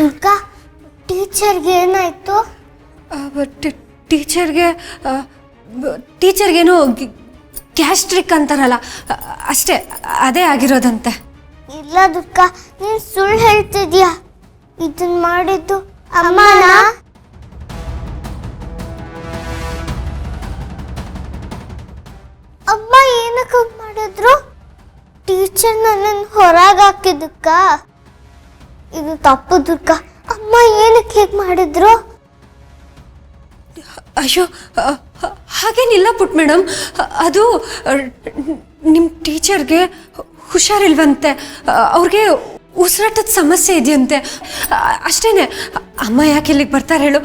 ದುರ್ಗಾ, ಟೀಚರ್ಗೆ ಏನಾಯ್ತು? ಟೀಚರ್ಗೇನೋ ಗ್ಯಾಸ್ಟ್ರಿಕ್ ಅಂತಾರಲ್ಲ, ಅಷ್ಟೇ, ಅದೇ ಆಗಿರೋದಂತೆ. ಇಲ್ಲ ದುರ್ಗಾ, ನೀನು ಸುಳ್ಳು ಹೇಳ್ತಿದ್ಯಾ. ಇದನ್ನ ಮಾಡಿದ್ದು ಅಮ್ಮನ? ಅಮ್ಮ ಏನಕ್ಕೆ ಮಾಡಿದ್ರು? ಟೀಚರ್ ನನ್ನನ್ನು ಹೊರಗೆ ಹಾಕಿದ್ದಕ್ಕ? ಇದು ತಪ್ಪು ದುರ್ಗಾ. ಅಮ್ಮ ಏನಕ್ಕೆ ಹೇಗೆ ಮಾಡಿದ್ರು? ಅಯ್ಯೋ, ಹಾಗೇನಿಲ್ಲ ಪುಟ್ ಮೇಡಮ್. ಅದು ನಿಮ್ಮ ಟೀಚರ್ಗೆ ಹುಷಾರಿಲ್ವಂತೆ, ಅವ್ರಿಗೆ ಉಸಿರಾಟದ ಸಮಸ್ಯೆ ಇದೆಯಂತೆ, ಅಷ್ಟೇನೆ. ಅಮ್ಮ ಯಾಕೆ ಇಲ್ಲಿಗೆ ಬರ್ತಾರೆ ಹೇಳು?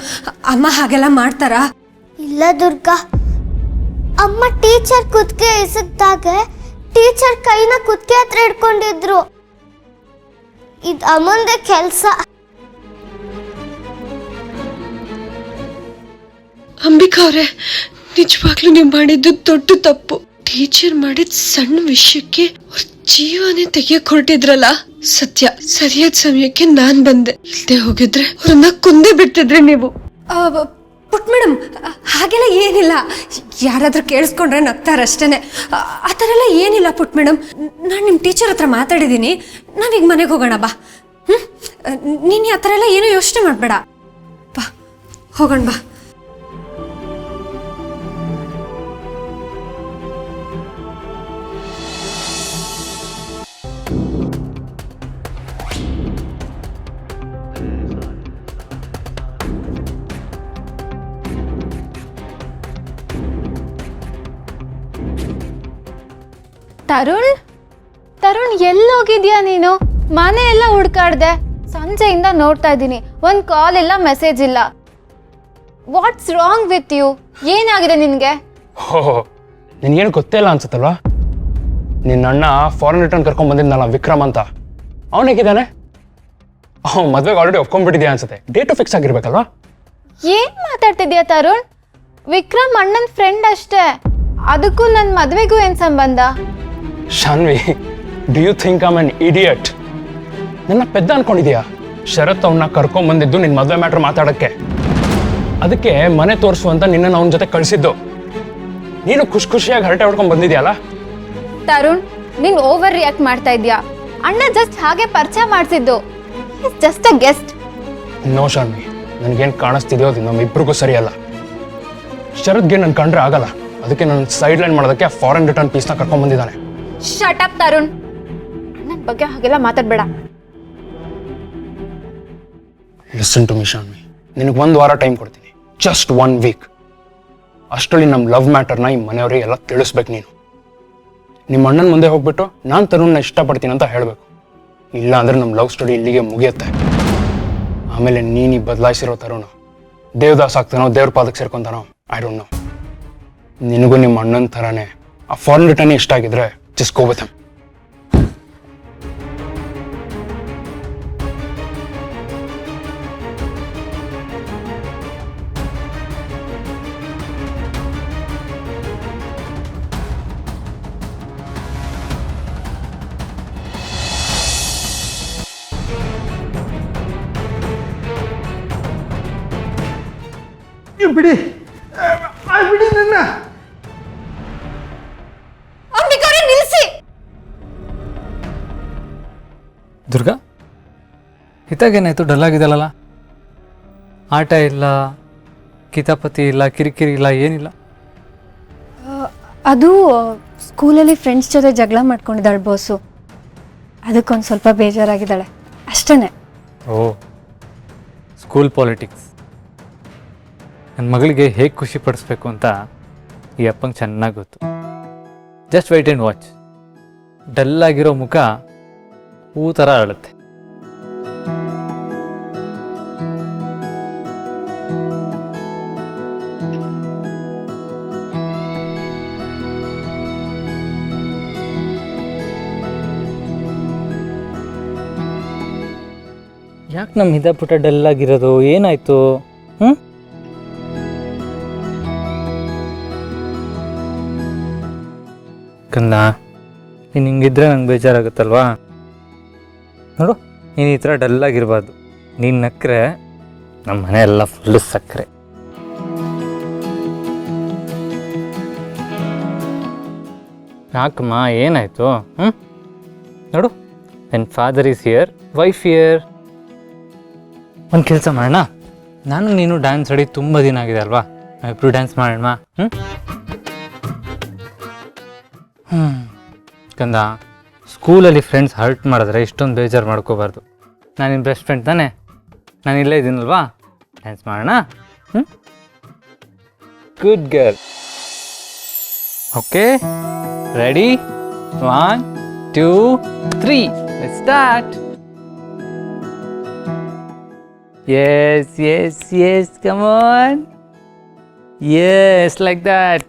ಅಮ್ಮ ಹಾಗೆಲ್ಲ ಮಾಡ್ತಾರಾ? ಇಲ್ಲ ದುರ್ಗಾ, ಅಮ್ಮ ಟೀಚರ್ ಕುತ್ತಿಗೆ ಎಸಗ್ದಾಗ ಟೀಚರ್ ಕೈನ ಕುತ್ತಿಗೆ ಹತ್ರ ಇಟ್ಕೊಂಡಿದ್ರು. ಇದು ಅಮ್ಮಂದೆ ಕೆಲಸ. ಅಂಬಿಕಾ ಅವರೇ, ನಿಜವಾಗ್ಲೂ ನೀವು ಮಾಡಿದ್ದು ದೊಡ್ಡ ತಪ್ಪು. ಟೀಚರ್ ಮಾಡಿದ ಸಣ್ಣ ವಿಷಯಕ್ಕೆ ಅವ್ರ ಜೀವನೇ ತೆಗಿಯಕ್ ಹೊರಟಿದ್ರಲ್ಲ. ಸತ್ಯ, ಸರಿಯಾದ ಸಮಯಕ್ಕೆ ನಾನ್ ಬಂದೆ. ಇಲ್ದೆ ಹೋಗಿದ್ರೆ ಅವ್ರನ್ನ ಕೊಂದೇ ಬಿಡ್ತಿದ್ರಿ ನೀವು. ಪುಟ್ ಮೇಡಮ್, ಹಾಗೆಲ್ಲ ಏನಿಲ್ಲ. ಯಾರಾದ್ರೂ ಕೇಳಿಸ್ಕೊಂಡ್ರೆ ನಗ್ತಾರಷ್ಟೇನೆ. ಆ ಥರ ಎಲ್ಲ ಏನಿಲ್ಲ ಪುಟ್ ಮೇಡಮ್. ನಾನು ನಿಮ್ಮ ಟೀಚರ್ ಹತ್ರ ಮಾತಾಡಿದ್ದೀನಿ. ನಾವೀಗ ಮನೆಗೆ ಹೋಗೋಣ ಬಾ. ನೀನು ಆ ಥರ ಎಲ್ಲ ಏನೂ ಯೋಚನೆ ಮಾಡಬೇಡ. ಬಾ, ಹೋಗೋಣ ಬಾ. ತರುಣ್ ಎಲ್ಲೋಗಿದ್ಯಾ ನೀನು? ಮನೆ ಎಲ್ಲ ಹುಡ್ಕಾಡ್ದೆ, ಸಂಜೆಯಿಂದ ನೋಡ್ತಾ ಇದ್ದೀನಿ. ಒಂದು ಕಾಲ್ ಇಲ್ಲ, ಮೆಸೇಜ್ ಇಲ್ಲ. What's wrong with you? ಏನಾಗಿದೆ ನಿನಗೆ? ಓಹೋ, ನಿನಗೇನು ಗೊತ್ತೇ ಇಲ್ಲ ಅನ್ಸುತ್ತಲ್ವಾ? ನಿನ್ನ ಅಣ್ಣ ಫಾರಿನ್ ರಿಟರ್ನ್ ಕರ್ಕೊಂಡ್ ಬಂದಿದ್ನಲ್ಲ, ವಿಕ್ರಮ್ ಅಂತ. ಅವನು ಹೇಗಿದ್ದಾನೆ? ಅವ್ನು ಮದ್ವೆಗೆ ಆಲ್ರೆಡಿ ಒಪ್ಕೊಂಡ್ಬಿಟ್ಟಿದ್ಯಾ ಅನ್ಸುತ್ತೆ. ಡೇಟು ಫಿಕ್ಸ್ ಆಗಿರ್ಬೇಕಲ್ವಾ? ಏನ್ ಮಾತಾಡ್ತಿದ್ಯಾ ತರುಣ್? ವಿಕ್ರಮ್ ಅಣ್ಣನ ಫ್ರೆಂಡ್ ಅಷ್ಟೇ, ಅದಕ್ಕೂ ನನ್ನ ಮದ್ವೆಗೂ ಏನ್ ಸಂಬಂಧ? Shanvi, do you think I am an idiot? ನನ್ನ ಪೆದ್ದ ಅನ್ಕೊಂಡಿದ್ಯಾ? ಶರತ್ ಅವನ್ನ ಕರ್ಕೊಂಡ್ ಬಂದಿದ್ದು ನಿನ್ನ ಮದ್ವೆ ಮ್ಯಾಟ್ರ್ ಮಾತಾಡಕ್ಕೆ. ಅದಕ್ಕೆ ಮನೆ ತೋರಿಸು ಅಂತ ನಿನ್ನನ್ನು ಅವನ ಜೊತೆ ಕಳಿಸಿದ್ದು. ನೀನು ಖುಷಿಯಾಗಿ ಹರಟೆ ಹೊಡ್ಕೊಂಡ್ ಬಂದಿದ್ಯಲ್ಲ. ತರುಣ್, ನೀನ್ ಓವರ್ ರಿಯಾಕ್ಟ್ ಮಾಡ್ತಾ ಇದ್ಯಾ. ಅಣ್ಣ ಜಸ್ಟ್ ಹಾಗೆ ಪರಿಚಯ ಮಾಡಿಸಿದ್ದು. Just a guest. No Shanvi, ನನಗೇನು ಕಾಣಿಸ್ತಿದೆಯೋ ಅದು ನಮ್ಮಿಬ್ರಿಗೂ ಸರಿಯಲ್ಲ. ಶರತ್ಗೆ ನನ್ ಕಂಡ್ರೆ ಆಗಲ್ಲ, ಅದಕ್ಕೆ ನನ್ನ ಸೈಡ್ ಲೈನ್ ಮಾಡೋದಕ್ಕೆ ಫಾರಿನ್ ರಿಟರ್ನ್ ಪೀಸ್ನ ಕರ್ಕೊಂಡ್ ಬಂದಿದ್ದಾನೆ. ಶಟ್ ಅಪ್ ತರುಣ್, ನನ್ನ ಬಗ್ಗೆ ಹಾಗೆಲ್ಲ ಮಾತಾಡ್ಬೇಡ. ಲಿಸನ್ ಟು ಮಿ ಶಾನ್ವಿ, ನಿನಗೆ 1 ವಾರ ಟೈಮ್ ಕೊಡ್ತೀನಿ, ಜಸ್ಟ್ 1 ವೀಕ್. ಅಷ್ಟರಲ್ಲಿ ನಮ್ಮ ಲವ್ ಮ್ಯಾಟರ್ನ ಈ ಮನೆಯವರಿಗೆಲ್ಲ ತಿಳಿಸ್ಬೇಕು. ನೀನು ನಿಮ್ಮ ಅಣ್ಣನ ಮುಂದೆ ಹೋಗ್ಬಿಟ್ಟು ನಾನು ತರುಣ್ನ ಇಷ್ಟಪಡ್ತೀನಿ ಅಂತ ಹೇಳಬೇಕು. ಇಲ್ಲ ಅಂದ್ರೆ ನಮ್ಮ ಲವ್ ಸ್ಟೋರಿ ಇಲ್ಲಿಗೆ ಮುಗಿಯುತ್ತೆ. ಆಮೇಲೆ ನೀನು ಬದಲಾಯಿಸಿರೋ ತರುಣ ದೇವದಾಸ್ ಆಗ್ತಾನೋ, ದೇವ್ರ ಪಾದಕ್ಕೆ ಸೇರ್ಕೊಂತಾನೋ, ಐ ಡೋಂಟ್ ನೋ. ನಿನಗೂ ನಿಮ್ಮ ಅಣ್ಣನ ಥರನೇ ಆ ಫಾರಿನ್ ರಿಟರ್ನ್ ಇಷ್ಟ ಆಗಿದ್ರೆ ಜಸ್ಟ್ ಗೋ ವಿತ್ ಹಿಮ್. ಬಿಡಿ ಬಿಡಿ ನನ್ನ. ನಿಲ್ಲಿಸಿ. ದುರ್ಗಾ, ಹಿತಾಗೇನಾಯ್ತು? ಡಲ್ ಆಗಿದಲ್ಲ. ಆಟ ಇಲ್ಲ, ಕಿತಾಪತಿ ಇಲ್ಲ, ಕಿರಿಕಿರಿ ಇಲ್ಲ, ಏನಿಲ್ಲ. ಅದು ಸ್ಕೂಲಲ್ಲಿ ಫ್ರೆಂಡ್ಸ್ ಜೊತೆ ಜಗಳ ಮಾಡ್ಕೊಂಡಿದ್ದಾಳೆ ಬಾಸು. ಅದಕ್ಕೊಂದು ಸ್ವಲ್ಪ ಬೇಜಾರಾಗಿದ್ದಾಳೆ ಅಷ್ಟೇ. ಓ, ಸ್ಕೂಲ್ ಪಾಲಿಟಿಕ್ಸ್. ನನ್ನ ಮಗಳಿಗೆ ಹೇಗೆ ಖುಷಿ ಪಡಿಸ್ಬೇಕು ಅಂತ ಈ ಅಪ್ಪಂಗೆ ಚೆನ್ನಾಗಿ ಗೊತ್ತು. Just wait and watch. ಡಲ್ಲಾಗಿರೋ ಮುಖ ಹೂ ಥರ ಅರಳುತ್ತೆ. ಯಾಕೆ ನಮ್ಮ ಹಿದಪುಟ ಡಲ್ಲಾಗಿರೋದು? ಏನಾಯಿತು? ಕಂದ, ನೀನು ಹಿಂಗಿದ್ರೆ ನಂಗೆ ಬೇಜಾರಾಗುತ್ತಲ್ವಾ? ನೋಡು, ನೀನು ಈ ಥರ ಡಲ್ಲಾಗಿರ್ಬಾರ್ದು. ನೀನು ನಕ್ರೆ ನಮ್ಮ ಮನೆ ಎಲ್ಲ ಫುಲ್ಲು ಸಕ್ಕರೆ. ಯಾಕಮ್ಮ ಏನಾಯ್ತು? ನೋಡು, ನನ್ನ father is here, wife here. ಒಂದು ಕೆಲಸ ಮಾಡೋಣ, ನಾನು ನೀನು ಡ್ಯಾನ್ಸ್ ಆಡಿ ತುಂಬ ದಿನ ಆಗಿದೆ ಅಲ್ವಾ, ಇಬ್ಬರು ಡ್ಯಾನ್ಸ್ ಮಾಡೋಣ. ಕಂದ, ಸ್ಕೂಲಲ್ಲಿ ಫ್ರೆಂಡ್ಸ್ ಹರ್ಟ್ ಮಾಡಿದ್ರೆ ಇಷ್ಟೊಂದು ಬೇಜಾರು ಮಾಡ್ಕೋಬಾರ್ದು. ನಾನು ನಿನ್ನ ಬೆಸ್ಟ್ ಫ್ರೆಂಡ್ ತಾನೆ, ನಾನು ಇಲ್ಲೇ ಇದ್ದೀನಲ್ವಾ, ಡ್ಯಾನ್ಸ್ ಮಾಡೋಣ. Good girl. Okay, ready? 1, 2, 3, let's start. Yes, yes, yes, come on. Yes, like that.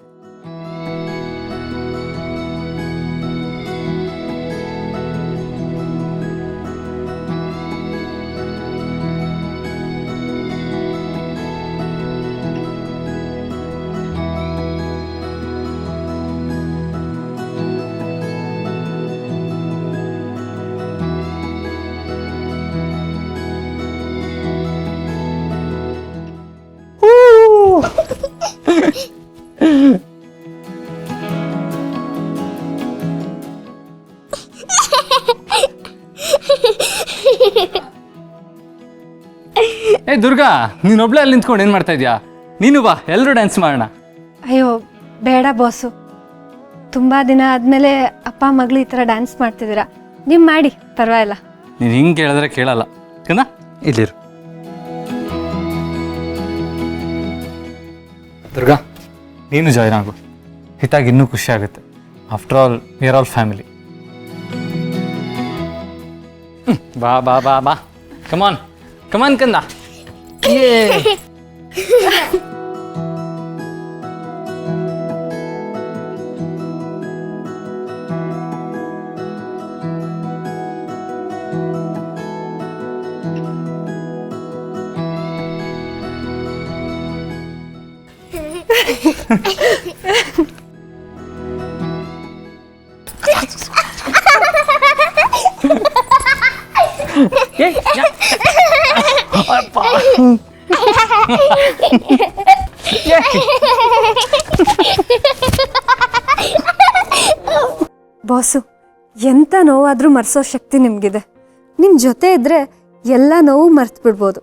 ಏ ದುರ್ಗಾ, ನೀನೊಬ್ಳೆ ಅಲ್ಲಿ ನಿಂತ್ಕೊಂಡು ಏನು ಮಾಡ್ತಾ ಇದೀಯಾ? ನೀನು ಬಾ, ಎಲ್ಲರೂ ಡ್ಯಾನ್ಸ್ ಮಾಡೋಣ. ಅಯ್ಯೋ ಬೇಡ ಬಾಸು, ತುಂಬ ದಿನ ಆದಮೇಲೆ ಅಪ್ಪ ಮಗಳು ಈ ಥರ ಡ್ಯಾನ್ಸ್ ಮಾಡ್ತಿದ್ದೀರಾ, ನೀವು ಮಾಡಿ ಪರವಾಗಿಲ್ಲ. ನೀನು ಹಿಂಗೆ ಕೇಳಿದ್ರೆ ಕೇಳಲ್ಲ ಕಣ, ಇಲ್ಲಿರು. ದುರ್ಗಾ, ನೀನು ಜಾಯ್ನ್ ಆಗು, ಹಿತಾಗಿ ಇನ್ನೂ ಖುಷಿ ಆಗುತ್ತೆ. After all we are all family. ಬಾ ಬಾ ಬಾ ಬಾ, ಕಮಾನ್ ಕಮಾನ್ ಕಂದ. ಬಾಸು, ಎಂಥ ನೋವಾದರೂ ಮರೆಸೋ ಶಕ್ತಿ ನಿಮಗಿದೆ. ನಿಮ್ಮ ಜೊತೆ ಇದ್ದರೆ ಎಲ್ಲ ನೋವು ಮರ್ತು ಬಿಡ್ಬೋದು.